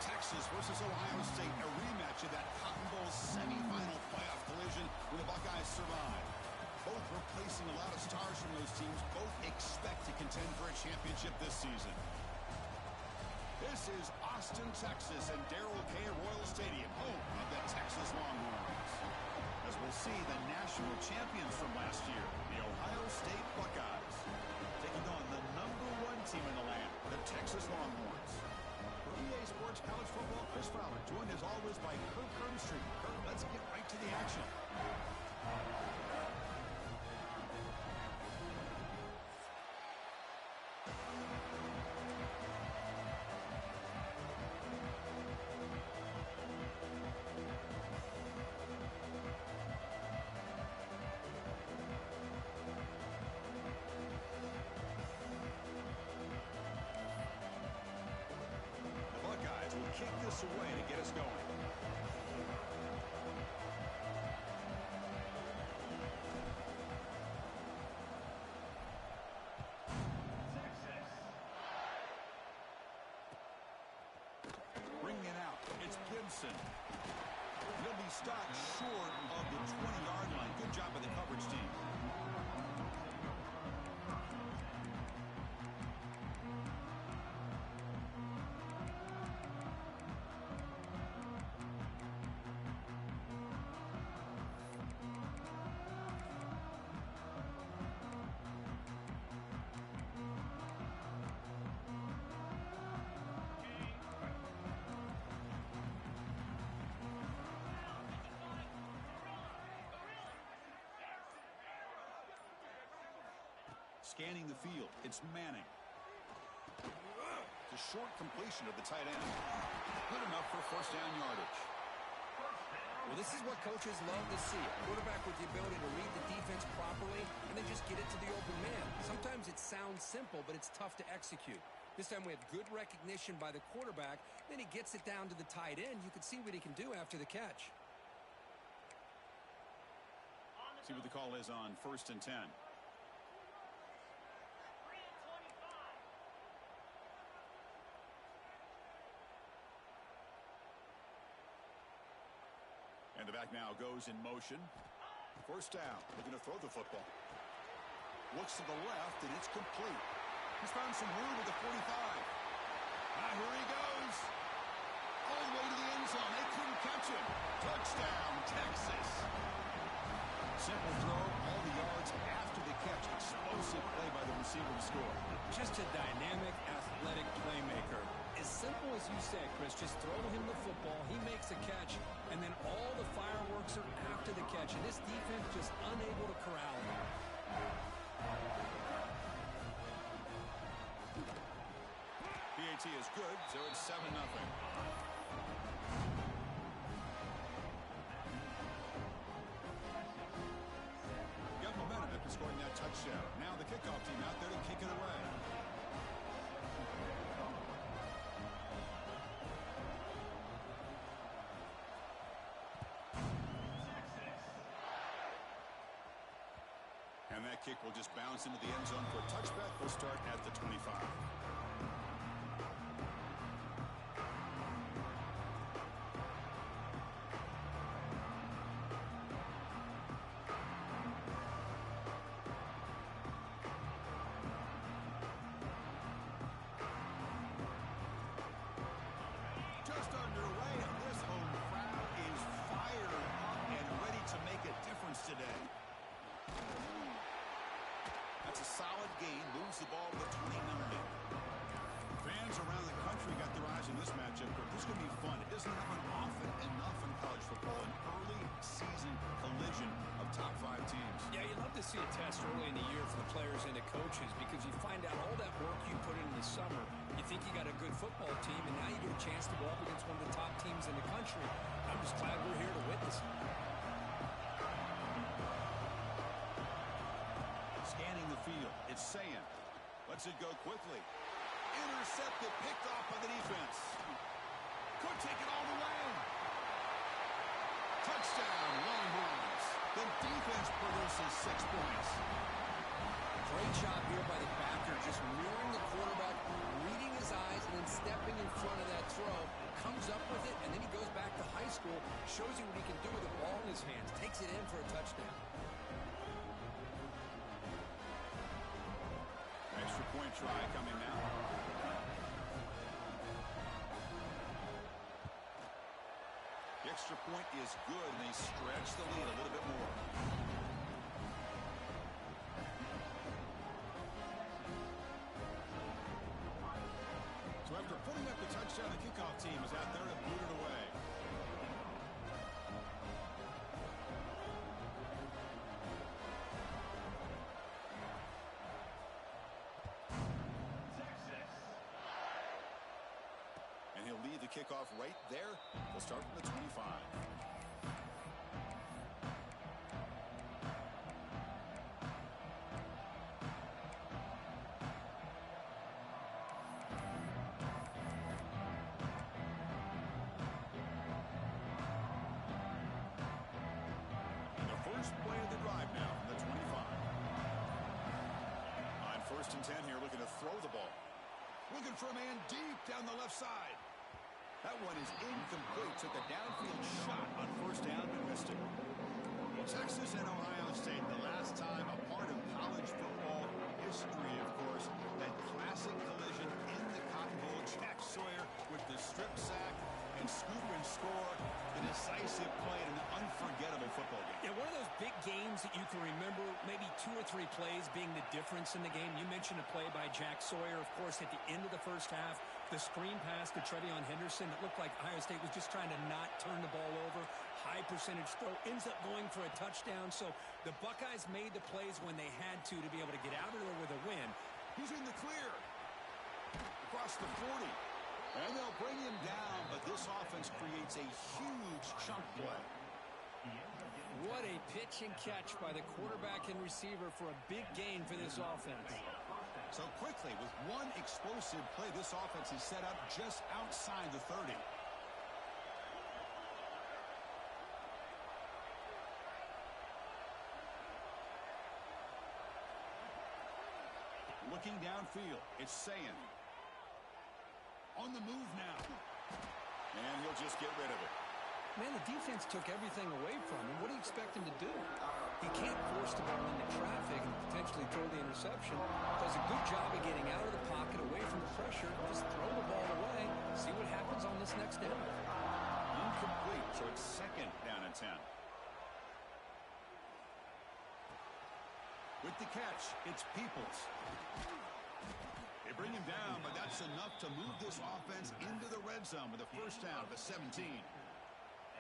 Texas versus Ohio State, a rematch of that Cotton Bowl semifinal playoff collision where the Buckeyes survived. Both replacing a lot of stars from those teams. Both expect to contend for a championship this season. This is Austin, Texas, and Darrell K. Royal Stadium, home of the Texas Longhorns. As we'll see, the national champions from last year, the Ohio State Buckeyes, taking on the #1 team in the land, the Texas Longhorns. For EA Sports College Football, Chris Fowler, joined as always by Kirk Herbstreit. Kirk, let's get right to the action. Kick this away to get us going. Bringing it out. It's Gibson. He'll be stopped short of the 20-yard line. Good job by the coverage team. Scanning the field, it's Manning. The short completion of the tight end. Good enough for first down yardage. Well, this is what coaches love to see. A quarterback with the ability to read the defense properly and then just get it to the open man. Sometimes it sounds simple, but it's tough to execute. This time we have good recognition by the quarterback. Then he gets it down to the tight end. You can see what he can do after the catch. See what the call is on 1st and 10. And the back now goes in motion. First down, looking to throw the football. Looks to the left, and it's complete. He's found some room at the 45. Here he goes. All the way to the end zone. They couldn't catch him. Touchdown, Texas. Simple throw, all the yards after the catch. Explosive play by the receiver to score. Just a dynamic, athletic playmaker. As simple as you said, Chris, just throw him the football, he makes a catch, and then all the fireworks are after the catch, and this defense just unable to corral him. PAT is good, so it's 7-0. Got momentum after scoring that touchdown. Now the kickoff team out there to kick it away. And that kick will just bounce into the end zone for a touchback. We'll start at the 25. Just underway, and this home crowd is fired up and ready to make a difference today. That's a solid gain. Moves the ball to the 29. Fans around the country got their eyes on this matchup. This is going to be fun. It doesn't happen often enough in college football. An early season collision of top 5 teams. Yeah, you love to see a test early in the year for the players and the coaches because you find out all that work you put in the summer. You think you got a good football team, and now you get a chance to go up against one of the top teams in the country. I'm just glad we're here to witness it. Scanning the field, it's Sayin. Lets it go quickly. Intercepted, picked off by the defense. Could take it all the way. Touchdown, Longhorns. The defense produces 6 points. Great job here by the backer, just mirroring the quarterback, reading his eyes, and then stepping in front of that throw. comes up with it, and then he goes back to high school, shows you what he can do with the ball in his hands, takes it in for a touchdown. Extra point try coming now. The extra point is good, and they stretch the lead a little bit more. So after putting up the touchdown, the kickoff team is out there to boot it away. And he'll lead the kickoff right there. We'll start from the 25. And the first play of the drive now from the 25. On 1st and 10 here, looking to throw the ball. Looking for a man deep down the left side. That one is incomplete. Took a downfield shot on 1st down, but missed it. Texas and Ohio State, the last time a part of college football history, of course. That classic collision in the Cotton Bowl. Jack Sawyer with the strip sack and scoop and score. The decisive play in an unforgettable football game. Yeah, one of those big games that you can remember, maybe 2 or 3 plays being the difference in the game. You mentioned a play by Jack Sawyer, of course, at the end of the first half. The screen pass to TreVeyon Henderson. It looked like Ohio State was just trying to not turn the ball over. High percentage throw. Ends up going for a touchdown. So the Buckeyes made the plays when they had to be able to get out of there with a win. He's in the clear. Across the 40. And they'll bring him down, but this offense creates a huge chunk play. What a pitch and catch by the quarterback and receiver for a big gain for this offense. So quickly, with one explosive play, this offense is set up just outside the 30. Looking downfield, it's Sayin. On the move now. And he'll just get rid of it. Man, the defense took everything away from him. What do you expect him to do? He can't force the ball into traffic and potentially throw the interception. Does a good job of getting out of the pocket, away from the pressure. Just throw the ball away. See what happens on this next down. Incomplete, so it's 2nd down and 10. With the catch, it's Peoples. They bring him down, but that's enough to move this offense into the red zone with a 1st down to 17.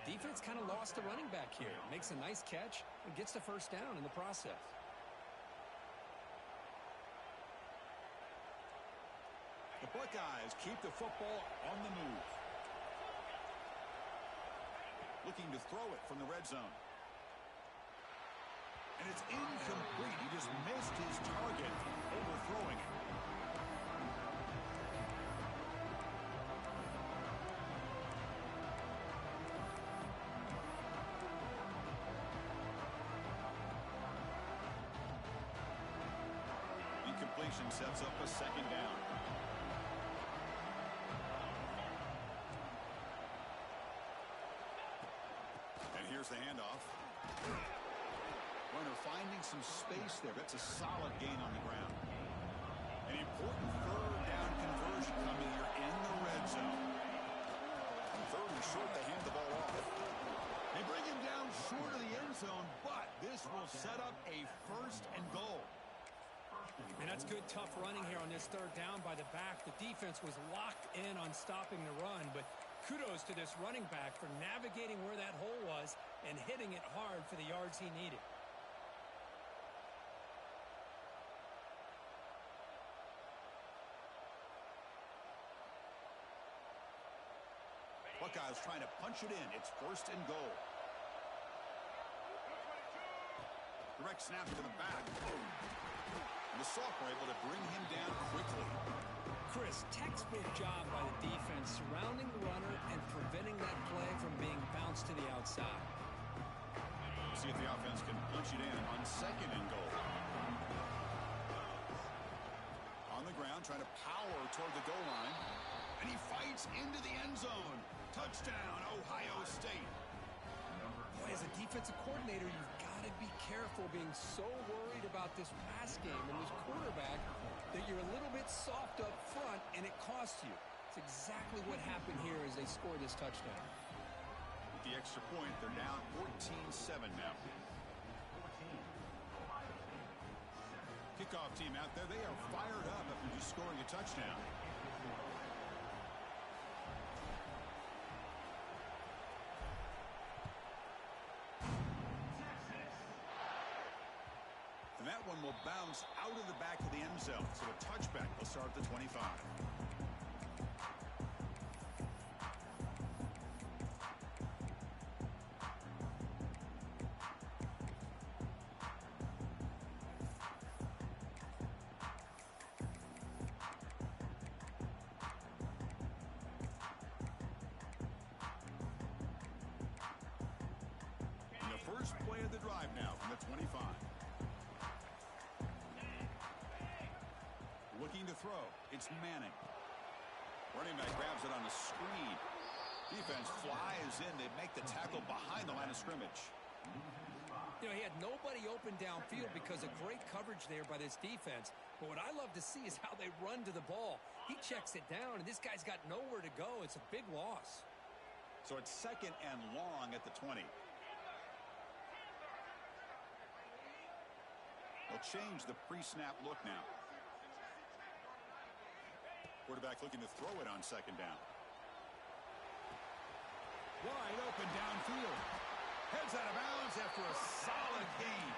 Defense kind of lost the running back here. Makes a nice catch and gets the 1st down in the process. The Buckeyes keep the football on the move. Looking to throw it from the red zone. And it's incomplete. He just missed his target, overthrowing it. Incompletion sets up a 2nd down. And here's the handoff. Runner finding some space there. That's a solid gain on the ground. An important 3rd down conversion coming here in the red zone. 3rd and short, they hand the ball off. They bring him down short of the end zone, but this will set up a 1st and goal. And that's good, tough running here on this 3rd down by the back. The defense was locked in on stopping the run, but kudos to this running back for navigating where that hole was and hitting it hard for the yards he needed. Buckeyes trying to punch it in. It's 1st and goal. Direct snap to the back. And the sophomore able to bring him down quickly. Chris, textbook job by the defense surrounding the runner and preventing that play from being bounced to the outside. See if the offense can punch it in on 2nd and goal. On the ground, trying to power toward the goal line. And he fights into the end zone. Touchdown, Ohio State. Boy, as a defensive coordinator, you've got to be careful being so worried about this pass game and this quarterback that you're a little bit soft up front and it costs you. It's exactly what happened here as they scored this touchdown. With the extra point, they're down 14-7 now. Kickoff team out there, they are fired up after just scoring a touchdown. And that one will bounce out of the back of the end zone. So a touchback will start at the 25. And the first play of the drive now from the 25. Looking to throw. It's Manning. Running back grabs it on a screen. Defense flies in. They make the tackle behind the line of scrimmage. You know, he had nobody open downfield because of great coverage there by this defense. But what I love to see is how they run to the ball. He checks it down, and this guy's got nowhere to go. It's a big loss. So it's second and long at the 20. They'll change the pre-snap look now. Quarterback looking to throw it on second down. Wide open downfield. Heads out of bounds after a solid gain.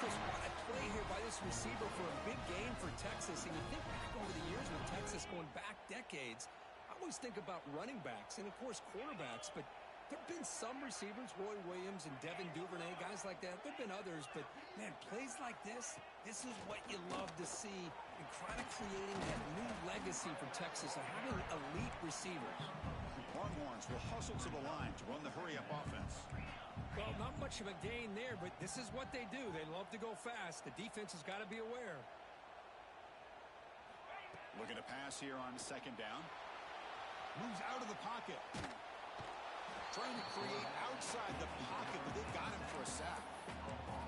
Chris, what a play here by this receiver for a big gain for Texas. And you think back over the years with Texas going back decades, I always think about running backs and, of course, quarterbacks. But there have been some receivers, Roy Williams and Devin Duvernay, guys like that. There have been others, but, man, plays like this is what you love to see and kind of creating that new legacy for Texas of having elite receivers. Longhorns will hustle to the line to run the hurry-up offense. Well, not much of a gain there, but this is what they do. They love to go fast. The defense has got to be aware. Looking to pass here on second down. Moves out of the pocket. Trying to create outside the pocket, but they've got him for a sack.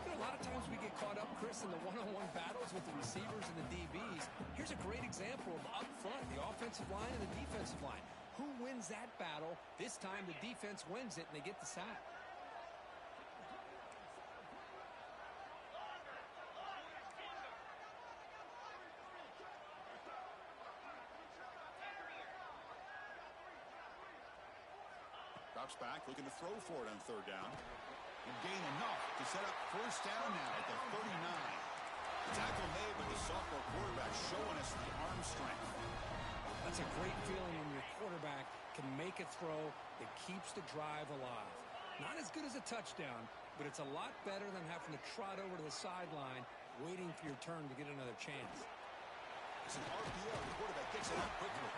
You know, a lot of times we get caught up, Chris, in the one-on-one battles with the receivers and the DBs. Here's a great example of up front, the offensive line and the defensive line. Who wins that battle? This time the defense wins it, and they get the sack. Drops back, looking to throw for it on third down. And gain enough to set up first down now at the 39. The tackle made, but the sophomore quarterback showing us the arm strength. That's a great feeling when your quarterback can make a throw that keeps the drive alive. Not as good as a touchdown, but it's a lot better than having to trot over to the sideline waiting for your turn to get another chance. It's an RPO. The quarterback gets it out quickly.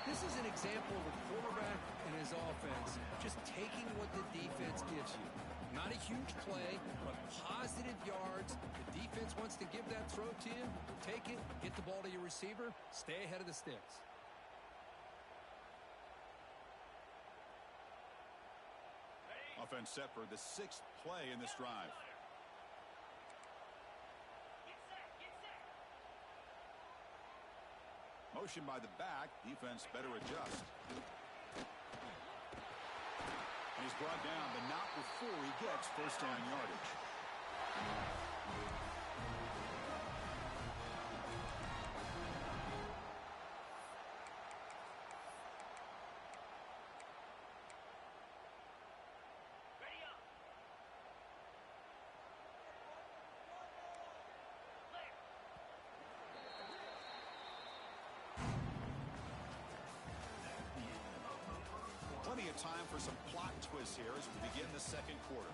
This is an example of a quarterback and his offense just taking what the defense gives you. Not a huge play, but positive yards. The defense wants to give that throw to you. Take it, get the ball to your receiver, stay ahead of the sticks. Offense set for the sixth play in this drive. Motion by the back. Defense better adjust. And he's brought down, but not before he gets first down yardage. Plenty of time for some plot twists here as we begin the second quarter.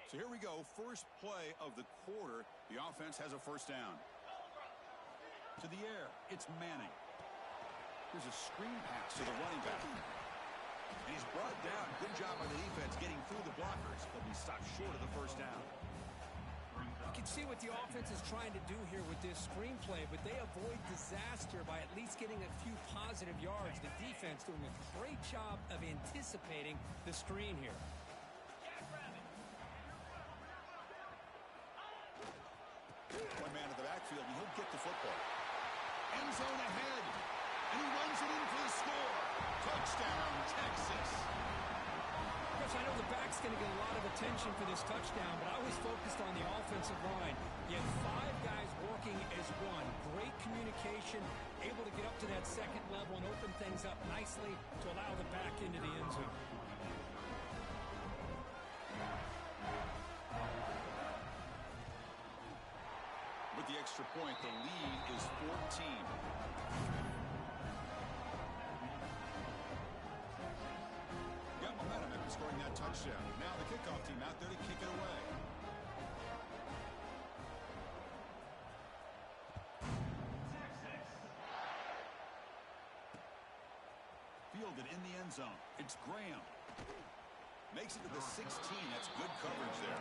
So here we go, first play of the quarter. The offense has a first down. To the air, it's Manning. Here's a screen pass to the running back. And he's brought down. Good job by the defense getting through the blockers. But he stopped short of the first down. You can see what the offense is trying to do here with this screenplay, but they avoid disaster by at least getting a few positive yards. The defense doing a great job of anticipating the screen here. One man in the backfield, and he'll get the football. End zone ahead, and he runs it in for the score. Touchdown, Texas. Chris, I know the back's going to get a lot of attention for this touchdown, but I was focused on the offensive line. You had 5 guys working as one. Great communication, able to get up to that second level and open things up nicely to allow the back into the end zone. With the extra point, the lead is 14. Got momentum after scoring that touchdown. Now the kickoff team out there to kick it away. Fielded in the end zone. It's Graham. Makes it to the 16. That's good coverage there.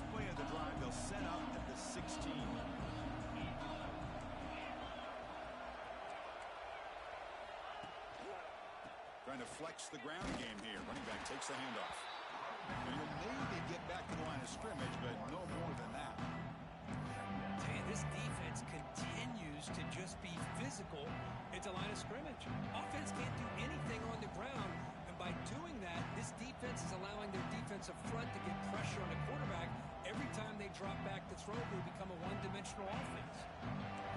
Play of the drive, they'll set up at the 16. Trying to flex the ground game here. Running back takes the handoff. And you'll maybe get back to the line of scrimmage, but no more than that. Man, this defense continues to just be physical at the line of scrimmage. Offense can't do anything on the ground. By doing that, this defense is allowing their defensive front to get pressure on the quarterback. Every time they drop back to throw, they become a one-dimensional offense.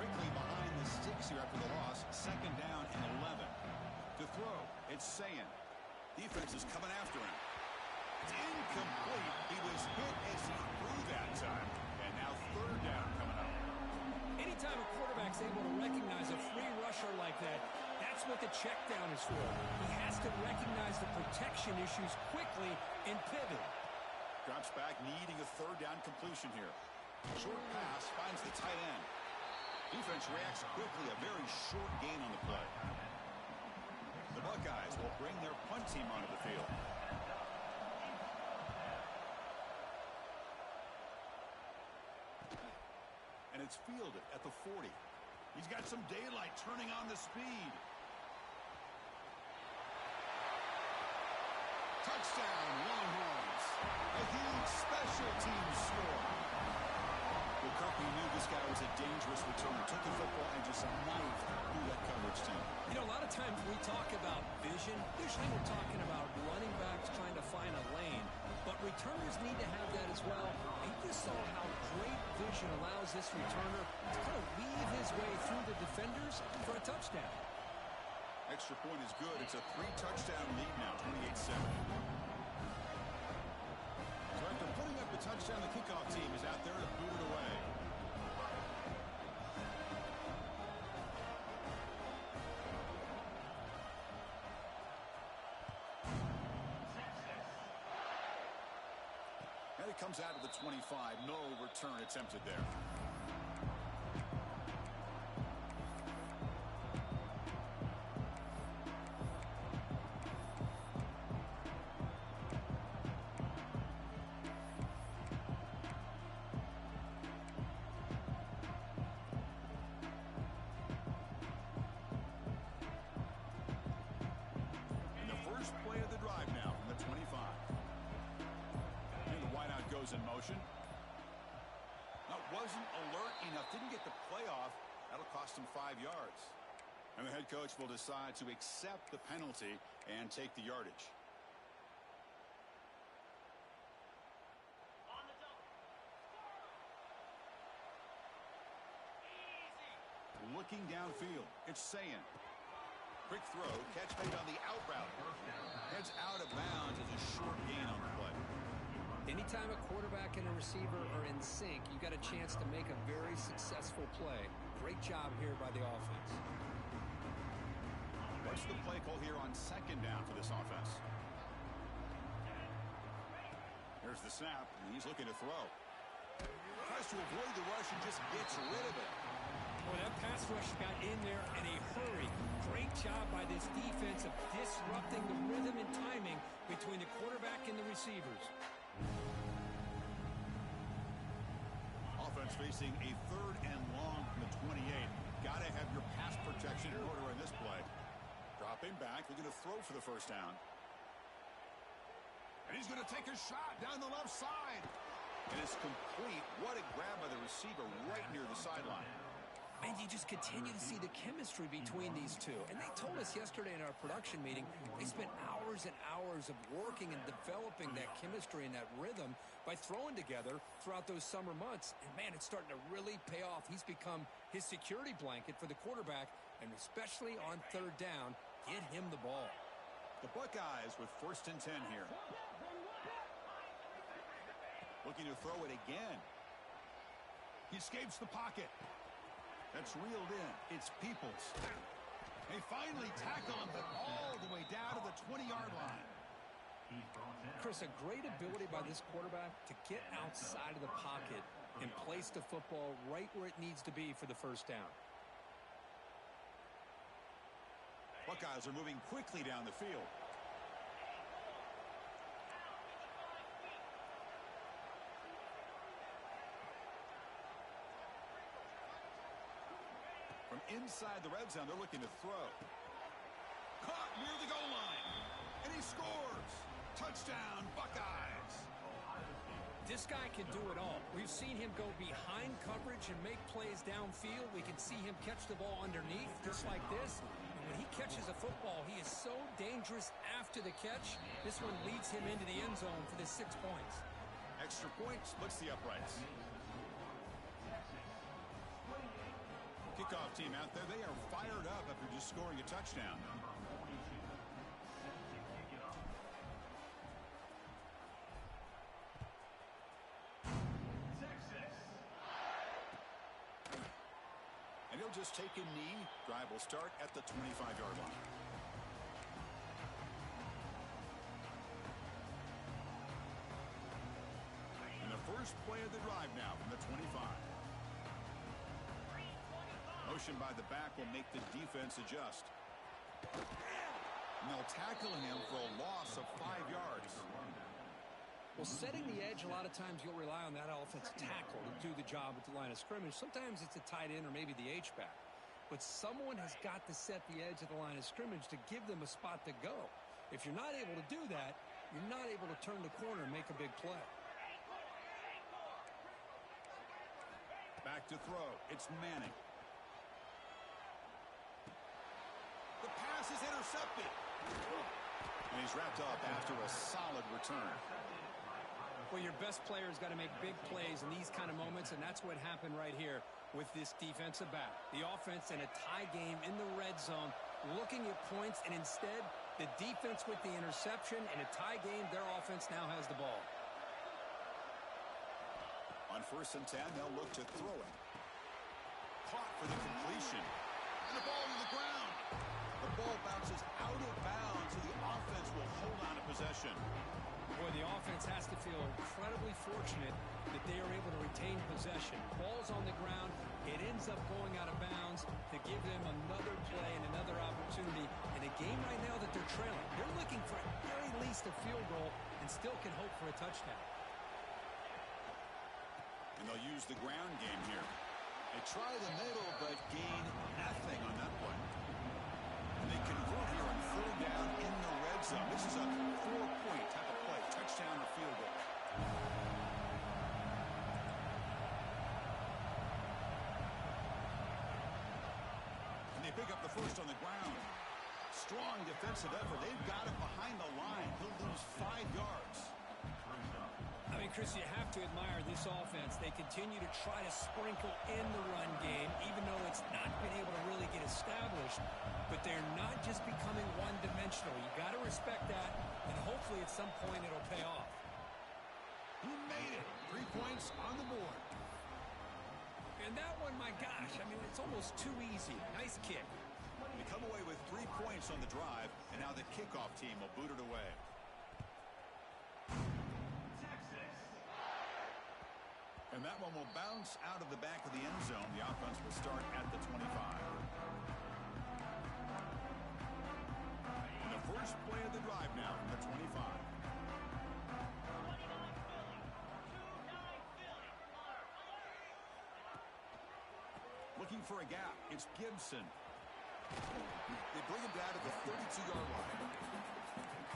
Quickly behind the sticks here after the loss. Second down and 11. To throw, it's Sayan. Defense is coming after him. It's incomplete. He was hit as he threw that time. And now third down coming up. Anytime a quarterback's able to recognize a free rusher like that, that's what the check down is for. He has to recognize the protection issues quickly and pivot. Drops back, needing a third down completion here. Short pass finds the tight end. Defense reacts quickly. A very short gain on the play. The Buckeyes will bring their punt team onto the field. And it's fielded at the 40. He's got some daylight turning on the speed. Touchdown, Longhorns. A huge special teams score. McCarthy knew this guy was a dangerous returner. Took the football and just knifed through that coverage team. You know, a lot of times we talk about vision. Usually we're talking about running backs trying to find a lane. But returners need to have that as well. And you just saw how great vision allows this returner to kind of weave his way through the defenders for a touchdown. Extra point is good. It's a 3-touchdown lead now, 28-7. So after putting up the touchdown, the kickoff team is out there to boot it away. And it comes out of the 25. No return attempted there. Play of the drive now from the 25. And the wideout goes in motion. That wasn't alert enough. Didn't get the play off. That'll cost him 5 yards. And the head coach will decide to accept the penalty and take the yardage. Looking downfield, it's Sayan. Quick throw, catch made on the out route. Heads out of bounds as a short gain on the play. Anytime a quarterback and a receiver are in sync, you got a chance to make a very successful play. Great job here by the offense. What's the play call here on second down for this offense? Here's the snap, and he's looking to throw. Tries to avoid the rush and just gets rid of it. Well, that pass rush got in there in a hurry. Great job by this defense of disrupting the rhythm and timing between the quarterback and the receivers. Offense facing a 3rd and long from the 28. Got to have your pass protection in order in this play. Dropping back, looking to throw for the first down. And he's going to take a shot down the left side. And it's complete. What a grab by the receiver right near the sideline. And you just continue to see the chemistry between these two. And they told us yesterday in our production meeting, they spent hours and hours of working and developing that chemistry and that rhythm by throwing together throughout those summer months. And, man, it's starting to really pay off. He's become his security blanket for the quarterback, and especially on 3rd down, get him the ball. The Buckeyes with 1st and 10 here. Looking to throw it again. He escapes the pocket. That's reeled in. It's Peoples. They finally tackle him, but all the way down to the 20-yard line. Chris, a great ability by this quarterback to get outside of the pocket and place the football right where it needs to be for the first down. Buckeyes are moving quickly down the field. From inside the red zone, they're looking to throw. Caught near the goal line. And he scores. Touchdown, Buckeyes. This guy can do it all. We've seen him go behind coverage and make plays downfield. We can see him catch the ball underneath, just like this. And when he catches a football, he is so dangerous after the catch. This one leads him into the end zone for the 6 points. Extra point splits the uprights. Kickoff team out there, they are fired up after just scoring a touchdown. And he'll just take a knee. Drive will start at the 25-yard line. And the first play of the drive now from the 25. Motion by the back will make the defense adjust. And they'll tackle him for a loss of 5 yards. Well, setting the edge, a lot of times you'll rely on that offensive tackle to do the job at the line of scrimmage. Sometimes it's a tight end or maybe the H-back. But someone has got to set the edge at the line of scrimmage to give them a spot to go. If you're not able to do that, you're not able to turn the corner and make a big play. Back to throw. It's Manning. The pass is intercepted. And he's wrapped up after a solid return. Well, your best player's got to make big plays in these kind of moments, and that's what happened right here with this defensive back. The offense in a tie game in the red zone, looking at points, and instead, the defense with the interception. In a tie game, their offense now has the ball. On 1st and 10, they'll look to throw it. Caught for the completion. And the ball to the ground. The ball bounces out of bounds, so the offense will hold on to possession. Boy, the offense has to feel incredibly fortunate that they are able to retain possession. Ball's on the ground. It ends up going out of bounds to give them another play and another opportunity in a game right now that they're trailing. They're looking for at very least a field goal and still can hope for a touchdown. And they'll use the ground game here. They try the middle, but gain nothing on that play. And they convert here on 3rd down in the red zone. This is a 4-point type of play. Touchdown or field goal. And they pick up the first on the ground. Strong defensive effort. They've got it behind the line. He'll lose 5 yards. I mean, And, Chris, you have to admire this offense. They continue to try to sprinkle in the run game, even though it's not been able to really get established. But they're not just becoming one-dimensional. You got to respect that, and hopefully at some point it'll pay off. He made it. 3 points on the board. And that one, my gosh, I mean, it's almost too easy. Nice kick. They come away with 3 points on the drive, and now the kickoff team will boot it away. And that one will bounce out of the back of the end zone. The offense will start at the 25. And the first play of the drive now from the 25. Looking for a gap. It's Gibson. They bring him down to the 32-yard line.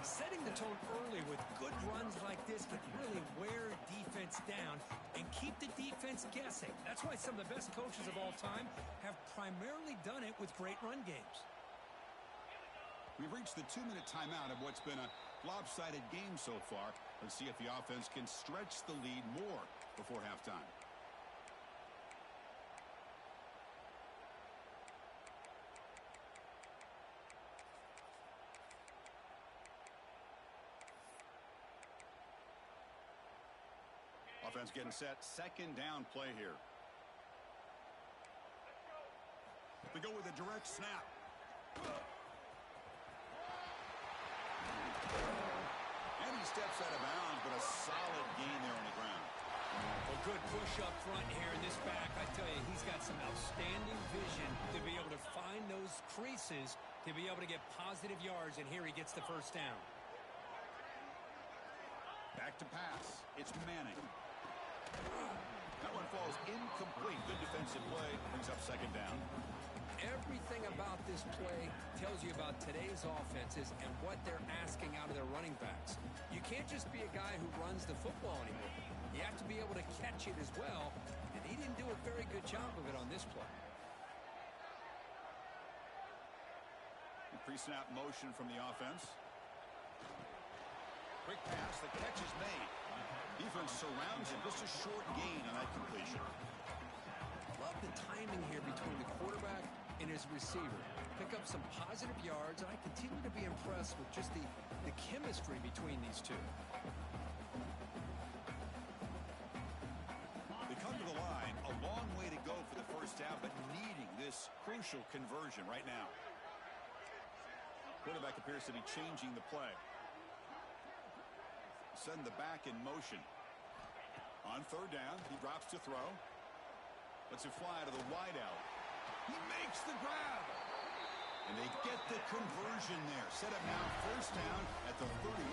Setting the tone early with good runs like this can really wear defense down and keep the defense guessing. That's why some of the best coaches of all time have primarily done it with great run games. We've reached the 2-minute timeout of what's been a lopsided game so far. Let's see if the offense can stretch the lead more before halftime. Offense getting set. Second down play here. They go with a direct snap. And he steps out of bounds, but a solid gain there on the ground. A good push up front here in this back. I tell you, he's got some outstanding vision to be able to find those creases, to be able to get positive yards, and here he gets the first down. Back to pass. It's Manning. That one falls incomplete. Good defensive play. Brings up second down. Everything about this play tells you about today's offenses and what they're asking out of their running backs. You can't just be a guy who runs the football anymore. You have to be able to catch it as well, and he didn't do a very good job of it on this play. Pre-snap motion from the offense. Quick pass. The catch is made. Defense surrounds him. Just a short gain on that completion. Love the timing here between the quarterback and his receiver. Pick up some positive yards, and I continue to be impressed with just the chemistry between these two. They come to the line. A long way to go for the first down, but needing this crucial conversion right now. Quarterback appears to be changing the play. Send the back in motion. On third down, he drops to throw. Lets it fly to the wideout. He makes the grab. And they get the conversion there. Set up now, first down at the 38.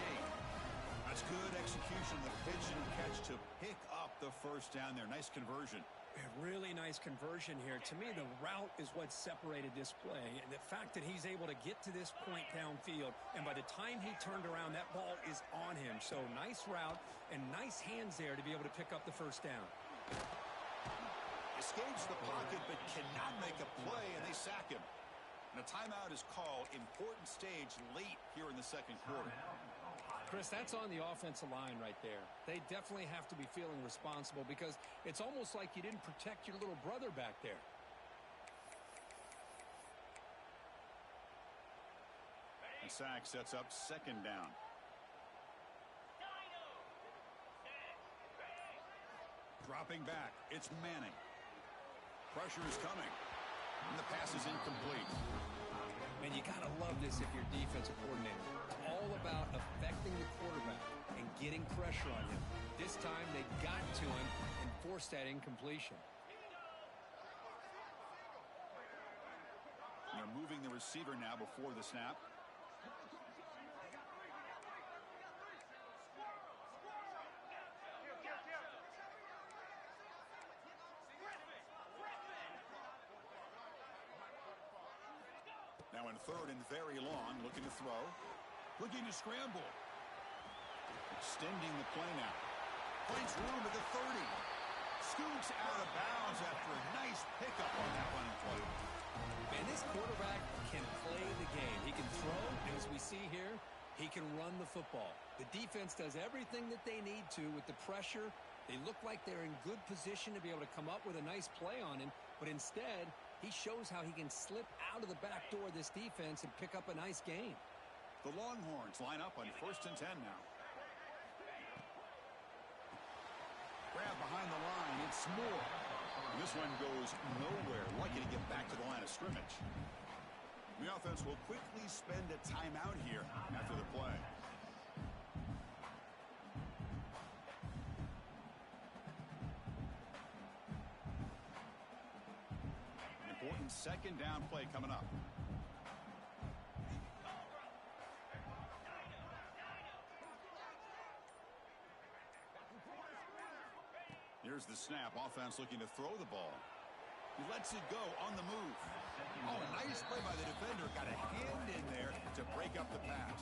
That's good execution, the pitch and catch to pick up the first down there. Nice conversion. A really nice conversion here. To me, the route is what separated this play. And the fact that he's able to get to this point downfield, and by the time he turned around, that ball is on him. So nice route and nice hands there to be able to pick up the first down. Escapes the pocket but cannot make a play, and they sack him. And a timeout is called. Important stage late here in the second quarter. Chris, that's on the offensive line right there. They definitely have to be feeling responsible because it's almost like you didn't protect your little brother back there. And sack sets up second down. Dropping back, it's Manning. Pressure is coming. And the pass is incomplete. Man, you got to love this if you're defensive coordinator. It's all about affecting the quarterback and getting pressure on him. This time they got to him and forced that incompletion. They're moving the receiver now before the snap. Now in third and very long, looking to throw. Looking to scramble. Extending the play now. Finds room at the 30. Scoots out of bounds after a nice pickup on that running play. Man, this quarterback can play the game. He can throw, and as we see here, He can run the football. The defense does everything that they need to with the pressure. They look like they're in good position to be able to come up with a nice play on him, but instead, he shows how he can slip out of the back door of this defense and pick up a nice gain. The Longhorns line up on 1st and 10 now. Grab behind the line. It's Moore. And this one goes nowhere. Lucky to get back to the line of scrimmage. The offense will quickly spend a timeout here after the play. Important 2nd down play coming up. Here's the snap. Offense looking to throw the ball. He lets it go on the move. Oh, nice play by the defender. Got a hand in there to break up the pass.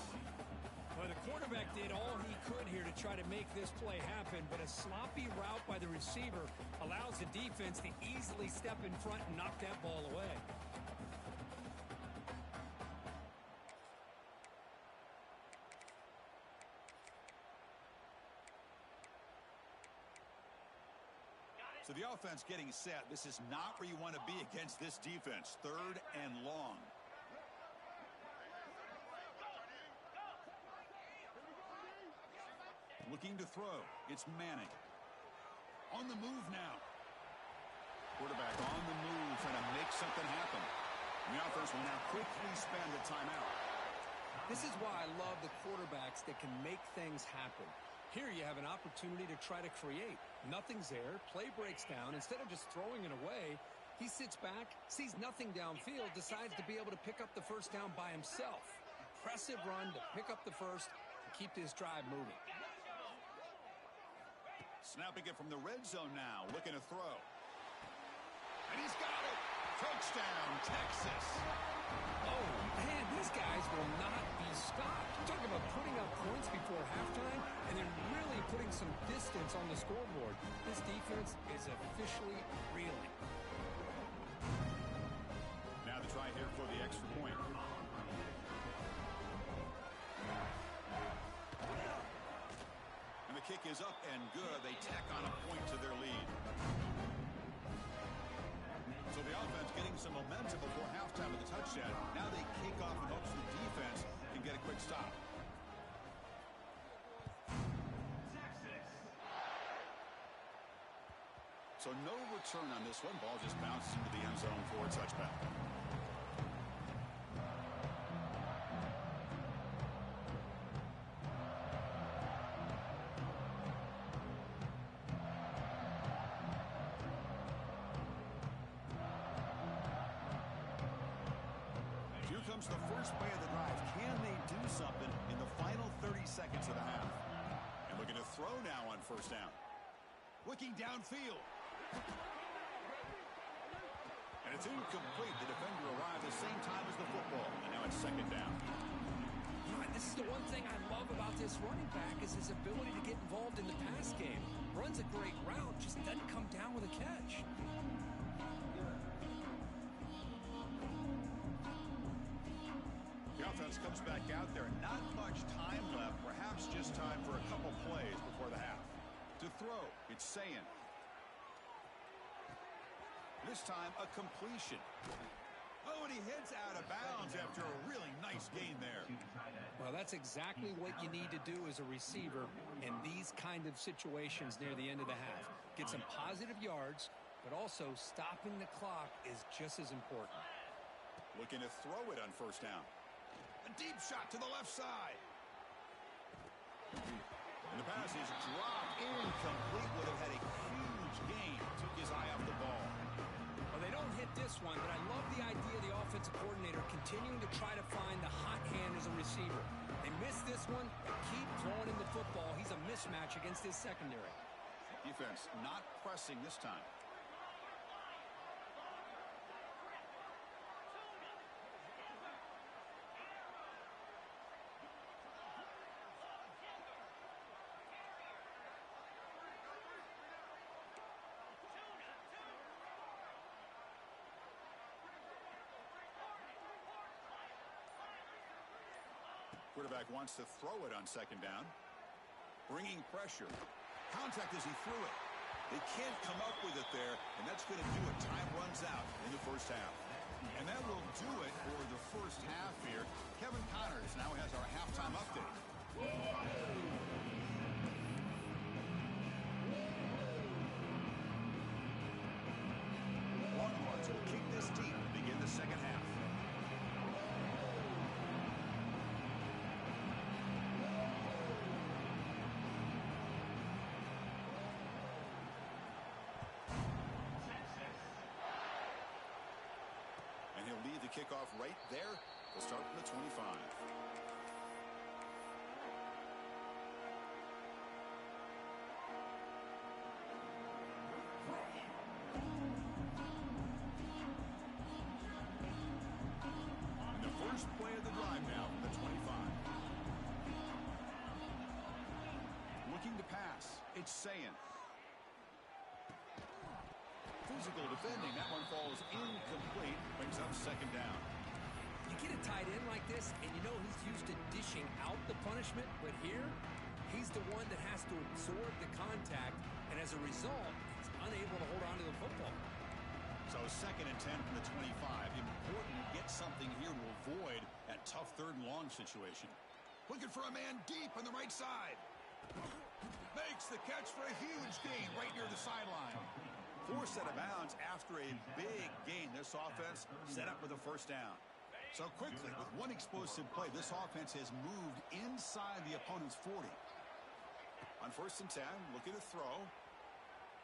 Well, the quarterback did all he could here to try to make this play happen, but a sloppy route by the receiver allows the defense to easily step in front and knock that ball away. So the offense getting set. This is not where you want to be against this defense. 3rd and long. Looking to throw. It's Manning. On the move now. Quarterback on the move, trying to make something happen. The offense will now quickly spend a timeout. This is why I love the quarterbacks that can make things happen. Here you have an opportunity to try to create. Nothing's there. Play breaks down. Instead of just throwing it away, he sits back, sees nothing downfield, decides to be able to pick up the first down by himself. Impressive run to pick up the first and keep this drive moving. Snapping it from the red zone now. Looking to throw. And he's got it. Touchdown, Texas. Oh, man, these guys will not be stopped. Talk about putting up points before halftime and then really putting some distance on the scoreboard. This defense is officially reeling. Now the try here for the extra point. And the kick is up and good. They tack on a point to their lead. So the offense getting some momentum before halftime with the touchdown. Now they kick off in hopes the defense can get a quick stop. So no return on this one. Ball just bounces into the end zone for a touchback. Here comes the first play of the drive. Can they do something in the final 30 seconds of the half? And looking to throw now on 1st down. Looking downfield. And it's incomplete. The defender arrived at the same time as the football. And now it's 2nd down. This is the one thing I love about this running back is his ability to get involved in the pass game. Runs a great route, just doesn't come down with a catch. The offense comes back out there. Not much time left. Perhaps just time for a couple plays before the half. To throw, it's Sayin. This time, a completion. Oh, and he heads out of bounds after a really nice gain there. Well, that's exactly what you need to do as a receiver in these kind of situations near the end of the half. Get some positive yards, but also stopping the clock is just as important. Looking to throw it on 1st down. A deep shot to the left side. And the pass is dropped. Incomplete. Would have had a huge gain. Took his eye off the ball. Well, they don't hit this one, but I love the idea of the offensive coordinator continuing to try to find the hot hand as a receiver. They miss this one, but keep throwing him the football. He's a mismatch against his secondary. Defense not pressing this time. Quarterback wants to throw it on second down. Bringing pressure. Contact as he threw it. They can't come up with it there, and that's going to do it. Time runs out in the first half. And that will do it for the first half here. Kevin Connors now has our halftime update. Longhorns will kick this deep to begin the second half. And he'll lead the kickoff right there. They'll start from the 25. First play of the drive now from the 25. Looking to pass. It's Sayin. Physical defending. That one falls incomplete. Brings up second down. You get a tight end like this, and you know he's used to dishing out the punishment, but here, he's the one that has to absorb the contact, and as a result, he's unable to hold on to the football. So 2nd and 10 from the 25. Important to get something here to avoid that tough 3rd and long situation. Looking for a man deep on the right side. Makes the catch for a huge gain right near the sideline. Forced out of bounds after a big gain. This offense set up with a first down. So quickly, with one explosive play, this offense has moved inside the opponent's 40. On 1st and 10, looking to throw.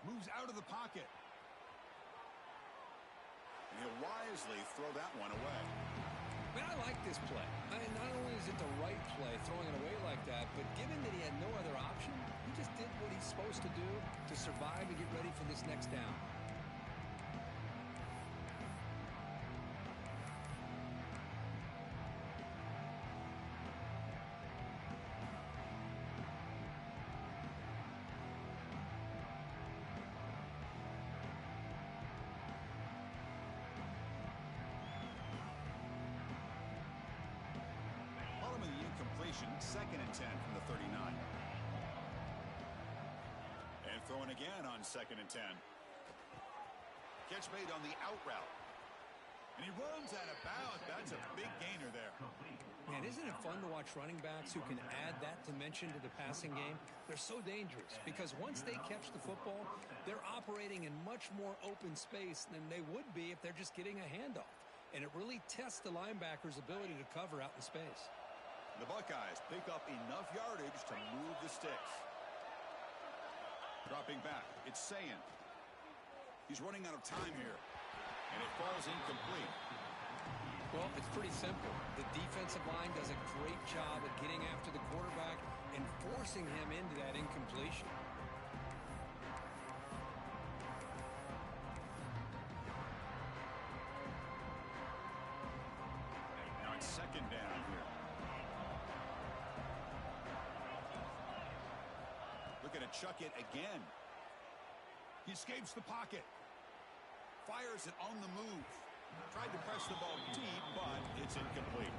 Moves out of the pocket. And he'll wisely throw that one away. Man, I like this play. I mean, not only is it the right play, throwing it away like that, but given that he had no other option, he just did what he's supposed to do to survive and get ready for this next down. Completion, 2nd and 10 from the 39. And throwing again on 2nd and 10. Catch made on the out route. And he runs out of bounds. That's a big gainer there. Man, isn't it fun to watch running backs who can add that dimension to the passing game? They're so dangerous because once they catch the football, they're operating in much more open space than they would be if they're just getting a handoff. And it really tests the linebacker's ability to cover out in space. The Buckeyes pick up enough yardage to move the sticks. Dropping back, it's Sayin. He's running out of time here. And it falls incomplete. Well, it's pretty simple. The defensive line does a great job at getting after the quarterback and forcing him into that incompletion. Now it's 2nd down here. Looking to chuck it again. He escapes the pocket. Fires it on the move. Tried to press the ball deep, but it's incomplete.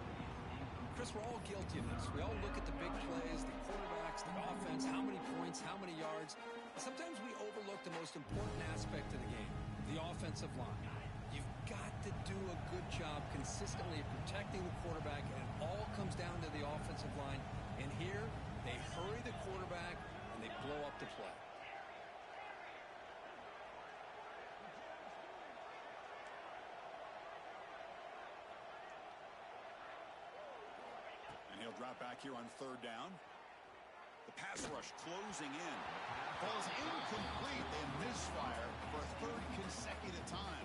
Chris, we're all guilty of this. We all look at the big plays, the quarterbacks, the offense, how many points, how many yards. Sometimes we overlook the most important aspect of the game, the offensive line. You've got to do a good job consistently of protecting the quarterback, and it all comes down to the offensive line. And here, they hurry the quarterback, and they blow up the play. And he'll drop back here on 3rd down. The pass rush closing in. Falls incomplete. They misfire for a 3rd consecutive time.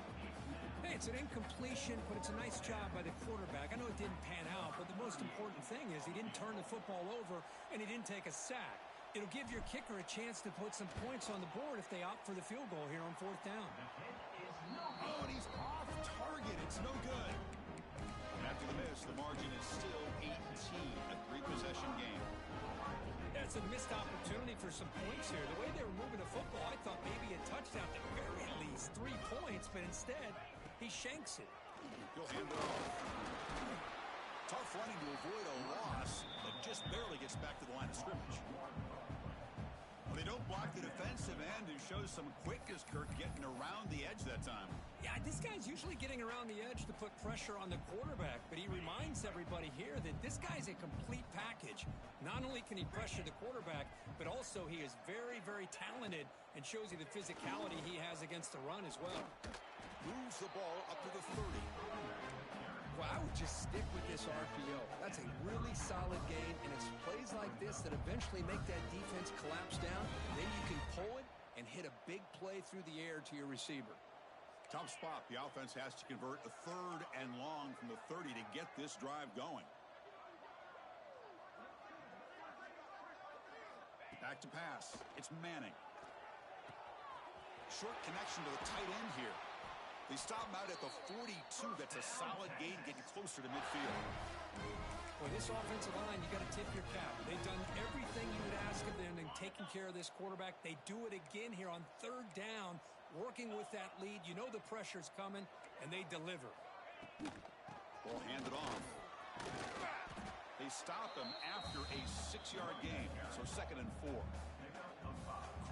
Hey, it's an incompletion, but it's a nice job by the quarterback. I know it didn't pan out, but the most important thing is he didn't turn the football over, and he didn't take a sack. It'll give your kicker a chance to put some points on the board if they opt for the field goal here on 4th down. Oh, and he's off target. It's no good. And after the miss, the margin is still 18, a 3-possession game. That's a missed opportunity for some points here. The way they were moving the football, I thought maybe a touchdown, at the very least 3 points, but instead, he shanks it. He'll hand it off. Tough running to avoid a loss, but just barely gets back to the line of scrimmage. Well, they don't block the defensive end and shows some quickness, Kirk, getting around the edge that time. Yeah, this guy's usually getting around the edge to put pressure on the quarterback, but he reminds everybody here that this guy's a complete package. Not only can he pressure the quarterback, but also he is very, very talented and shows you the physicality he has against the run as well. Moves the ball up to the 30. Well, I would just stick with this RPO. That's a really solid game, and it's plays like this that eventually make that defense collapse down. Then you can pull it and hit a big play through the air to your receiver. Tough spot. The offense has to convert a 3rd and long from the 30 to get this drive going. Back to pass. It's Manning. Short connection to the tight end here. They stop him out at the 42. That's a solid gain, getting closer to midfield. Well, this offensive line, you got to tip your cap. They've done everything you would ask of them in taking care of this quarterback. They do it again here on 3rd down, working with that lead. You know the pressure's coming, and they deliver. Ball handed off. They stop him after a 6-yard gain, so 2nd and 4.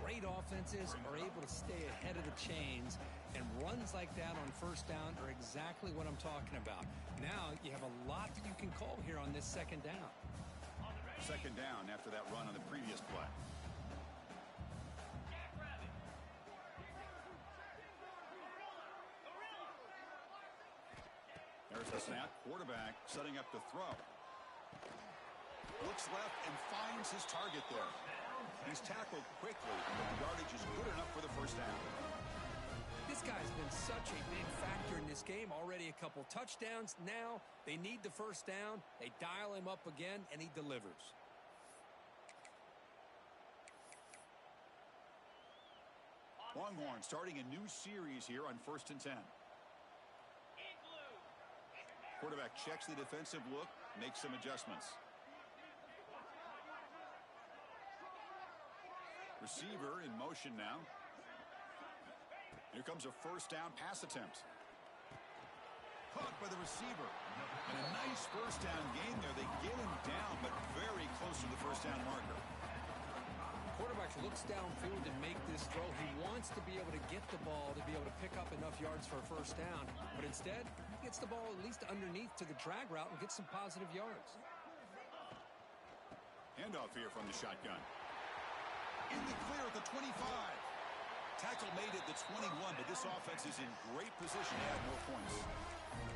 Great offenses are able to stay ahead of the chains, and runs like that on 1st down are exactly what I'm talking about. Now you have a lot that you can call here on this 2nd down. 2nd down after that run on the previous play. There's the snap. Quarterback setting up to throw. Looks left and finds his target there. He's tackled quickly, but the yardage is good enough for the 1st down. This guy's been such a big factor in this game. Already a couple touchdowns. Now they need the 1st down. They dial him up again, and he delivers. Longhorn starting a new series here on 1st and 10. Quarterback checks the defensive look, makes some adjustments. Receiver in motion now. Here comes a 1st down pass attempt. Caught by the receiver. And a nice 1st down gain there. They get him down, but very close to the 1st down marker. Quarterback looks downfield and make this throw. He wants to be able to get the ball to be able to pick up enough yards for a 1st down. But instead, he gets the ball at least underneath to the drag route and gets some positive yards. Handoff here from the shotgun. In the clear at the 25. Tackle made at the 21, but this offense is in great position to add more points.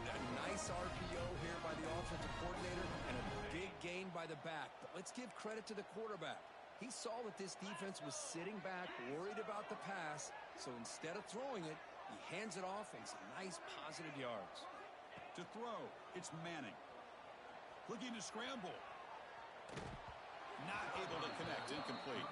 A nice RPO here by the offensive coordinator and a big gain by the back. But let's give credit to the quarterback. He saw that this defense was sitting back, worried about the pass, so instead of throwing it, he hands it off and some nice positive yards. To throw, it's Manning. Looking to scramble. Not able to connect, incomplete.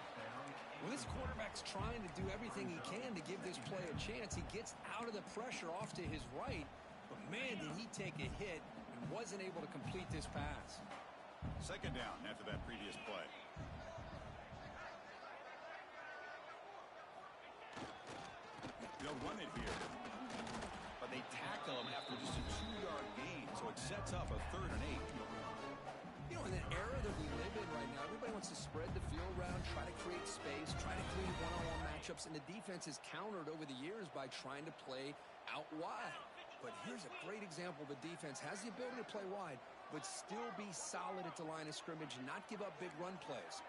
Well, this quarterback's trying to do everything he can to give this play a chance. He gets out of the pressure off to his right, but man, did he take a hit and wasn't able to complete this pass. 2nd down after that previous play. They'll run it here, but they tackle him after just a 2-yard gain, so it sets up a 3rd and 8. You know, in the era that we live in right now, everybody wants to spread the field around, try to create space, try to create one-on-one matchups, and the defense has countered over the years by trying to play out wide. But here's a great example. The defense has the ability to play wide, but still be solid at the line of scrimmage and not give up big run plays.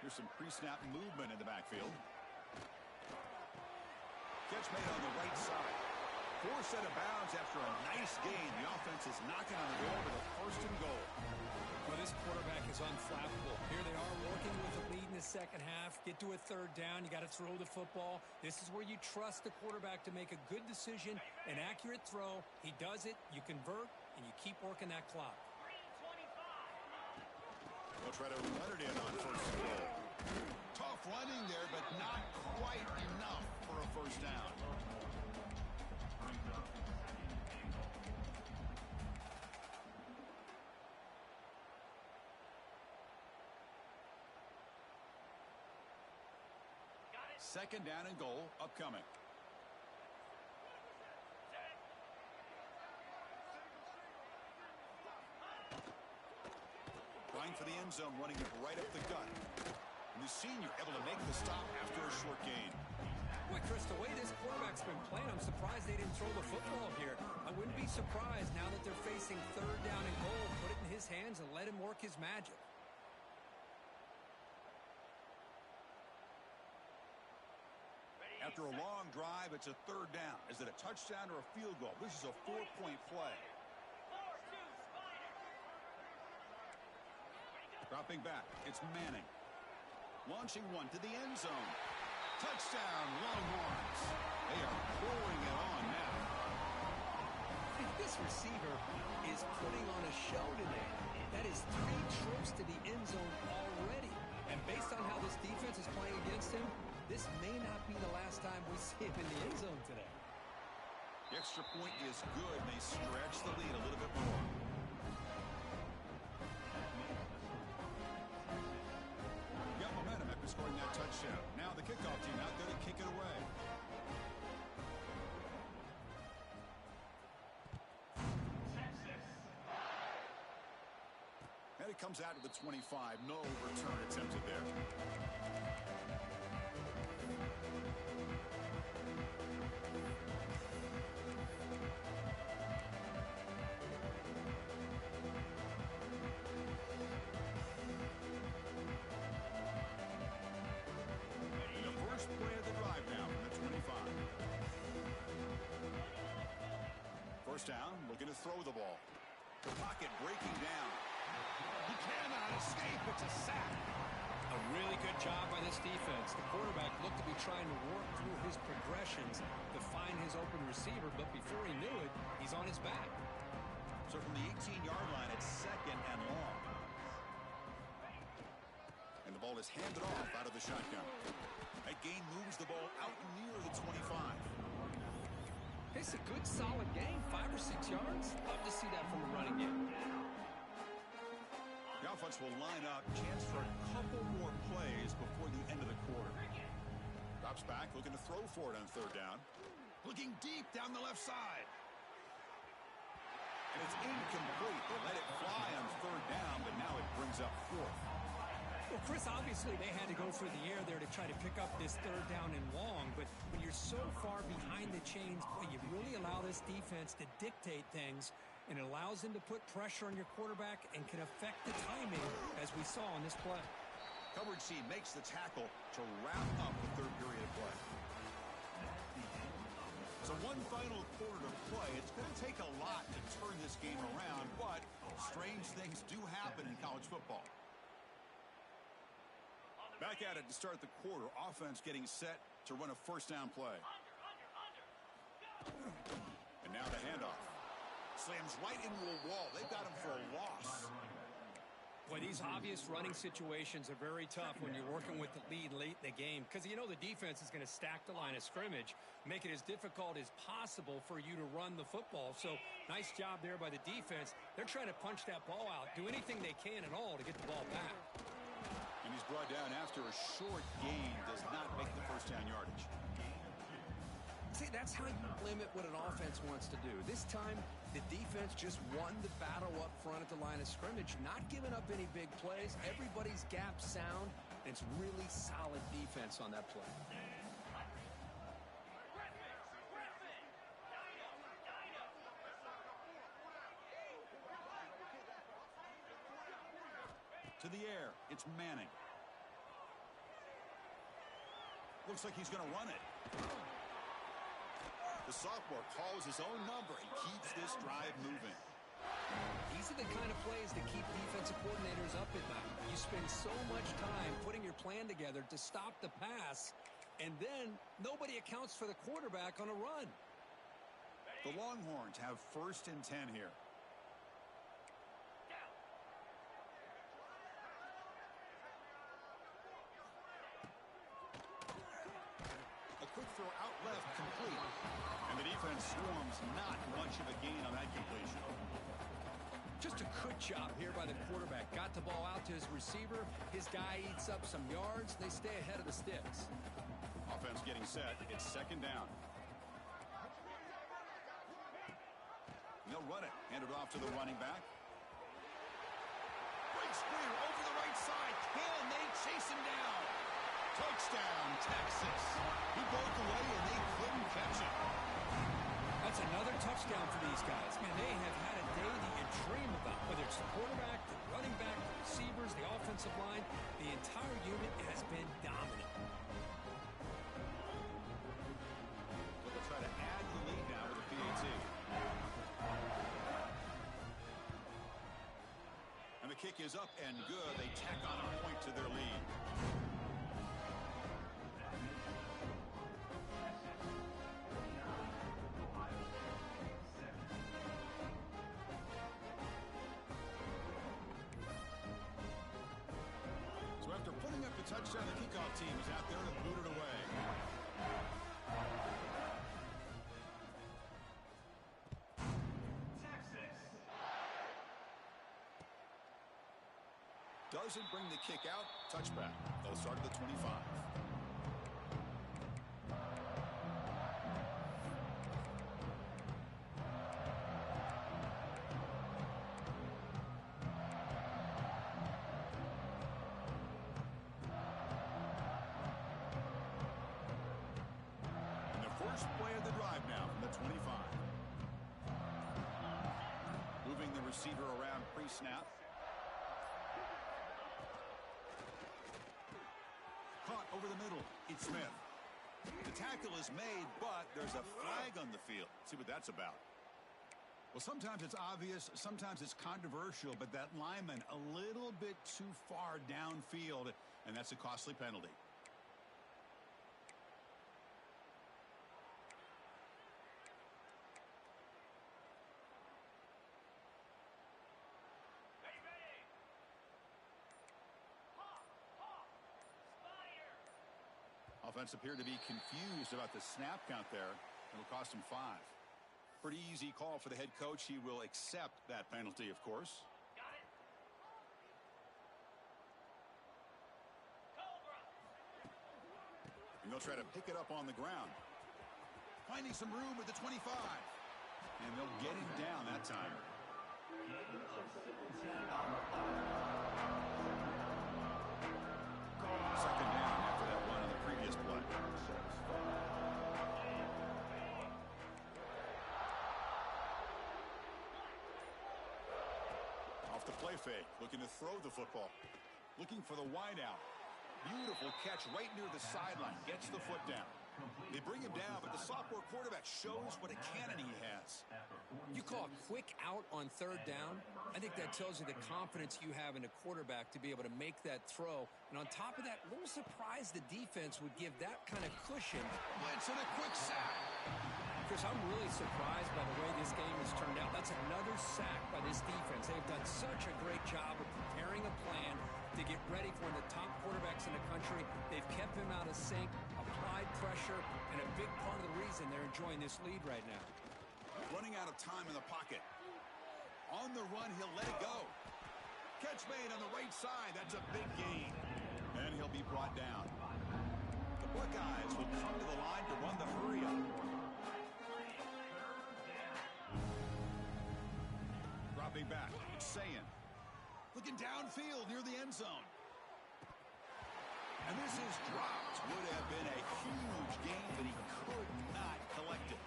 Here's some pre-snap movement in the backfield. Catch made on the right side. Forced out of bounds after a nice gain. The offense is knocking on the door with a 1st and goal. Well, this quarterback is unflappable. Here they are working with the lead in the 2nd half. Get to a 3rd down. You got to throw the football. This is where you trust the quarterback to make a good decision, an accurate throw. He does it, you convert, and you keep working that clock. They'll try to run it in on 1st and goal. Tough running there, but not quite enough for a 1st down. Second down and goal upcoming. for the end zone, running it right up the gut. And the senior able to make the stop after a short gain. Boy, Chris, the way this quarterback's been playing, I'm surprised they didn't throw the football here. I wouldn't be surprised now that they're facing third down and goal. Put it in his hands and let him work his magic. After a long drive, it's a third down. Is it a touchdown or a field goal? This is a 4-point play. Dropping back, it's Manning. Launching one to the end zone. Touchdown, Longhorns. They are pouring it on now. This receiver is putting on a show today. That is 3 trips to the end zone already. And based on how this defense is playing against him, this may not be the last time we see him in the end zone today. The extra point is good, and they stretch the lead a little bit more. Got momentum after scoring that touchdown. Now the kickoff team out there to kick it away. And it comes out to the 25. No return attempted there. First down, looking to throw the ball. The pocket breaking down. He cannot escape. It's a sack. A really good job by this defense. The quarterback looked to be trying to work through his progressions to find his open receiver, but before he knew it, he's on his back. So from the 18-yard line, it's second and long. And the ball is handed off out of the shotgun. That gain moves the ball out near the 25. It's a good, solid game, 5 or 6 yards. Love to see that from the running game. The offense will line up, chance for a couple more plays before the end of the quarter. Drops back, looking to throw for it on third down. Looking deep down the left side. And it's incomplete. They let it fly on third down, but now it brings up fourth. Well, Chris, obviously they had to go for the air there to try to pick up this third down and long, but when you're so far behind the chains, boy, you really allow this defense to dictate things, and it allows them to put pressure on your quarterback and can affect the timing, as we saw in this play. Coverage C makes the tackle to wrap up the third period of play. So one final quarter to play. It's going to take a lot to turn this game around, but strange things do happen in college football. Back at it to start the quarter. Offense getting set to run a first down play. And now the handoff. Slams right into a wall. They've got him for a loss. Boy, these obvious running situations are very tough when you're working with the lead late in the game, because you know the defense is going to stack the line of scrimmage, make it as difficult as possible for you to run the football. So nice job there by the defense. They're trying to punch that ball out, do anything they can at all to get the ball back. And he's brought down after a short gain, does not make the first down yardage. See, that's how you limit what an offense wants to do. This time, the defense just won the battle up front at the line of scrimmage, not giving up any big plays. Everybody's gap sound, and it's really solid defense on that play. To the air, it's Manning. Looks like he's going to run it. The sophomore calls his own number and keeps this drive moving. These are the kind of plays that keep defensive coordinators up at night. You spend so much time putting your plan together to stop the pass, and then nobody accounts for the quarterback on a run. The Longhorns have first and 10 here. Quick throw out left, complete. And the defense swarms, not much of a gain on that completion. Just a good job here by the quarterback. Got the ball out to his receiver. His guy eats up some yards. They stay ahead of the sticks. Offense getting set. It's second down. They'll run it. Hand it off to the running back. Great screen over right side. Can they chase him down? Touchdown, Texas. He broke away, and they couldn't catch him. That's another touchdown for these guys. Man, they have had a day that you dream about. Whether it's the quarterback, the running back, the receivers, the offensive line, the entire unit has been dominant. But they'll try to add the lead now with a PAT. And the kick is up and good. They tack on a point to their lead. So after putting up the touchdown, the kickoff team is out there to boot it away. Doesn't bring the kick out. Touchback. They'll start at the 25. And the first play of the drive now from the 25. Moving the receiver around pre-snap. Caught over the middle. It's Smith. The tackle is made, but there's a flag on the field. See what that's about. Well, sometimes it's obvious, sometimes it's controversial, but that lineman a little bit too far downfield, and that's a costly penalty. Offense appeared to be confused about the snap count there. It'll cost him 5. Pretty easy call for the head coach. He will accept that penalty, of course. Got it. Cobra. And they'll try to pick it up on the ground. Finding some room at the 25. And they'll get him down that time. Second down after that run on the previous play. Off the play fake, looking to throw the football. Looking for the wideout. Beautiful catch right near the sideline. Gets the foot down. They bring him down, but the sophomore quarterback shows what a cannon he has. You call a quick out on third down. I think that tells you the confidence you have in a quarterback to be able to make that throw. And on top of that, a little surprised the defense would give that kind of cushion. Blitz and a quick sack. Chris, I'm really surprised by the way this game has turned out. That's another sack by this defense. They've done such a great job of preparing a plan to get ready for one of the top quarterbacks in the country. They've kept him out of sync, applied pressure, and a big part of the reason they're enjoying this lead right now. Running out of time in the pocket. On the run, he'll let it go. Catch made on the right side. That's a big gain. And he'll be brought down. The Buckeyes will come to the line to run the hurry up. Dropping back. It's Sayin. Looking downfield near the end zone. And this is dropped. Would have been a huge gain, but he could not collect it.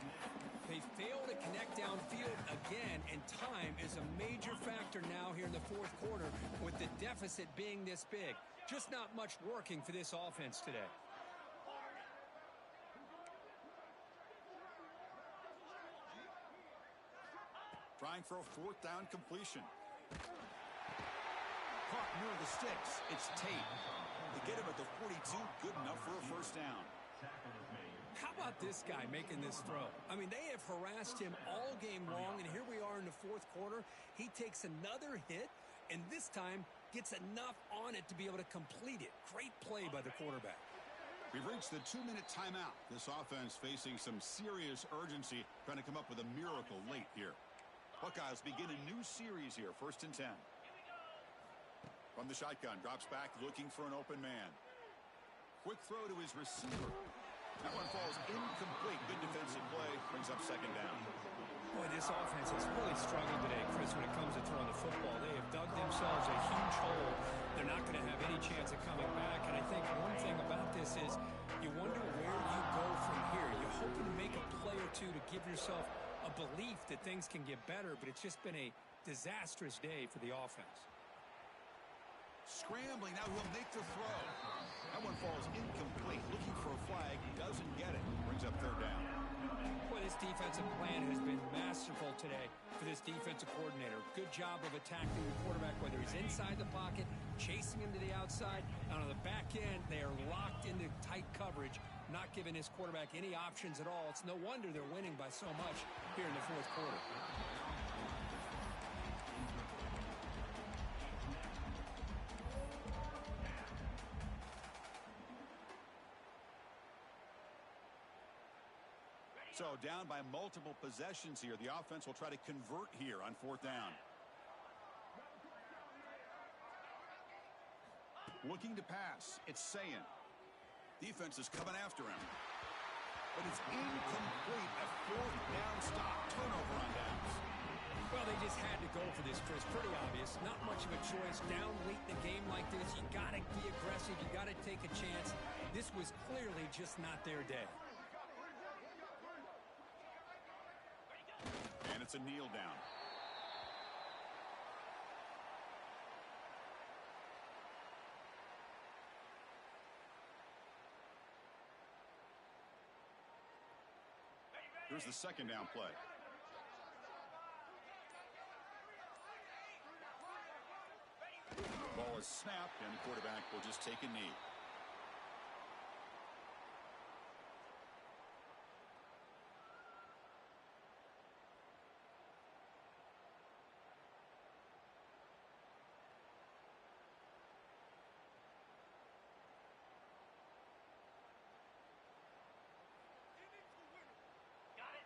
They fail to connect downfield again, and time is a major factor now here in the fourth quarter with the deficit being this big. Just not much working for this offense today. Trying for a fourth down completion. Caught near the sticks. It's Tate. They get him at the 42. Good enough for a first down. How about this guy making this throw? I mean, they have harassed him all game long, and here we are in the fourth quarter. He takes another hit, and this time gets enough on it to be able to complete it. Great play by the quarterback. We've reached the 2-minute timeout. This offense facing some serious urgency, trying to come up with a miracle late here. Buckeyes begin a new series here, 1st and 10. From the shotgun, drops back, looking for an open man. Quick throw to his receiver. That one falls incomplete. Good defensive play, brings up second down. Boy, this offense has really struggled today, Chris, when it comes to throwing the football. They have dug themselves a huge hole. They're not going to have any chance of coming back. And I think one thing about this is you wonder where you go from here. You're hoping to make a play or two to give yourself a belief that things can get better, but it's just been a disastrous day for the offense. Scrambling, now he'll make the throw. That one falls incomplete. Looking for a flag, doesn't get it. Brings up third down. Boy, this defensive plan has been masterful today for this defensive coordinator. Good job of attacking the quarterback, whether he's inside the pocket, chasing him to the outside, and on the back end, they are locked into tight coverage, not giving his quarterback any options at all. It's no wonder they're winning by so much here in the fourth quarter. So down by multiple possessions here. The offense will try to convert here on fourth down. Looking to pass. It's Sayin. Defense is coming after him. But it's incomplete. A fourth down stop. Turnover on downs. Well, they just had to go for this, Chris. Pretty obvious. Not much of a choice. Down late in the game like this, you got to be aggressive. You got to take a chance. This was clearly just not their day. And it's a kneel down. Here's the second down play. Ball is snapped, and the quarterback will just take a knee.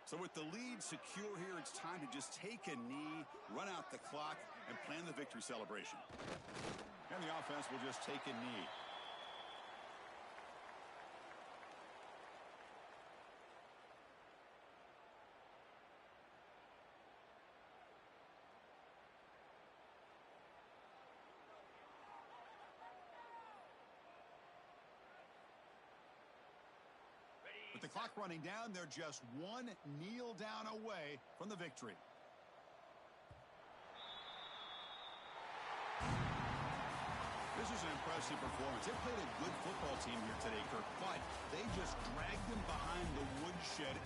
So with the lead secure here, it's time to just take a knee, run out the clock, and plan the victory celebration. And the offense will just take a knee. With the clock running down, they're just one kneel down away from the victory. This is an impressive performance. They played a good football team here today, Kirk, but they just dragged them behind the woodshed.